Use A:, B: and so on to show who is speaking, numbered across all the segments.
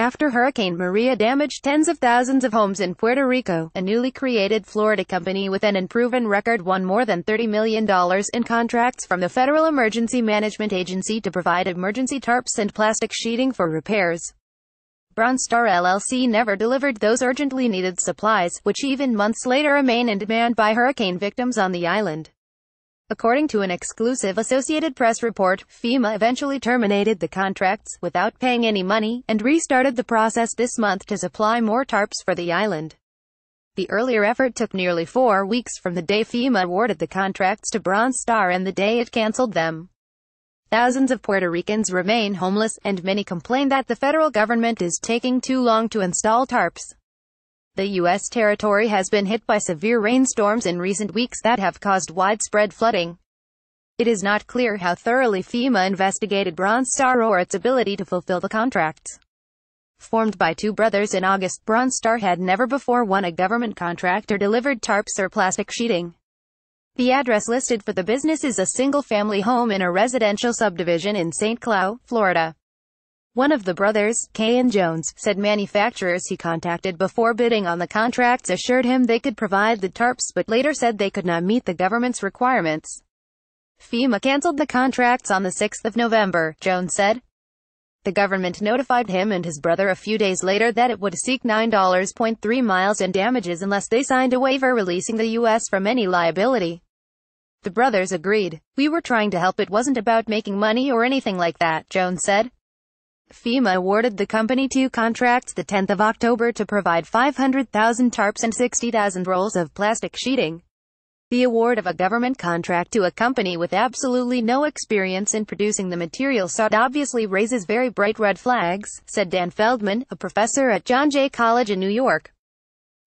A: After Hurricane Maria damaged tens of thousands of homes in Puerto Rico, a newly created Florida company with an unproven record won more than $30 million in contracts from the Federal Emergency Management Agency to provide emergency tarps and plastic sheeting for repairs. Star LLC never delivered those urgently needed supplies, which even months later remain in demand by hurricane victims on the island. According to an exclusive Associated Press report, Fema eventually terminated the contracts, without paying any money, and restarted the process this month to supply more tarps for the island. The earlier effort took nearly 4 weeks from the day Fema awarded the contracts to Star and the day it canceled them. Thousands of Puerto Ricans remain homeless, and many complain that the federal government is taking too long to install tarps. The U.S. territory has been hit by severe rainstorms in recent weeks that have caused widespread flooding. It is not clear how thoroughly Fema investigated Star or its ability to fulfill the contracts. Formed by two brothers in August, Star had never before won a government contract or delivered tarps or plastic sheeting. The address listed for the business is a single-family home in a residential subdivision in St. Cloud, Florida. One of the brothers, K. Jones, said manufacturers he contacted before bidding on the contracts assured him they could provide the tarps but later said they could not meet the government's requirements. Fema canceled the contracts on the 6th of November, Jones said. The government notified him and his brother a few days later that it would seek $9.3 million in damages unless they signed a waiver releasing the U.S. from any liability. The brothers agreed. "We were trying to help, it wasn't about making money or anything like that," Jones said. Fema awarded the company 2 contracts the 10th of October to provide 500,000 tarps and 60,000 rolls of plastic sheeting. The award of a government contract to a company with absolutely no experience in producing the material sought obviously raises very bright red flags, said Dan Feldman, a professor at John Jay College in New York.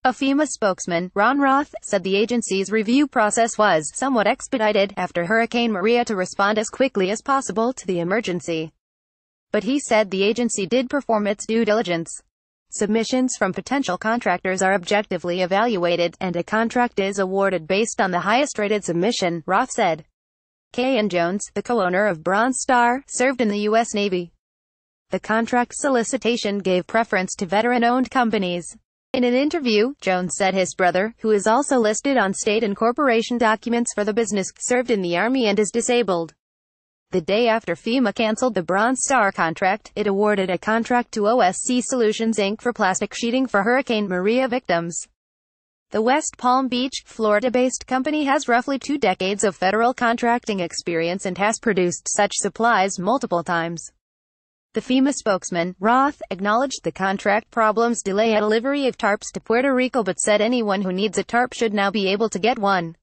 A: A Fema spokesman, Ron Roth, said the agency's review process was somewhat expedited after Hurricane Maria to respond as quickly as possible to the emergency. But he said the agency did perform its due diligence. Submissions from potential contractors are objectively evaluated, and a contract is awarded based on the highest-rated submission, Roth said. K. Jones, the co-owner of Star, served in the U.S. Navy. The contract solicitation gave preference to veteran-owned companies. In an interview, Jones said his brother, who is also listed on state and corporation documents for the business, served in the Army and is disabled. The day after Fema canceled the Star contract, it awarded a contract to OSC Solutions Inc. for plastic sheeting for Hurricane Maria victims. The West Palm Beach, Florida-based company has roughly 2 decades of federal contracting experience and has produced such supplies multiple times. The Fema spokesman, Roth, acknowledged the contract problems delay a delivery of tarps to Puerto Rico but said anyone who needs a tarp should now be able to get one.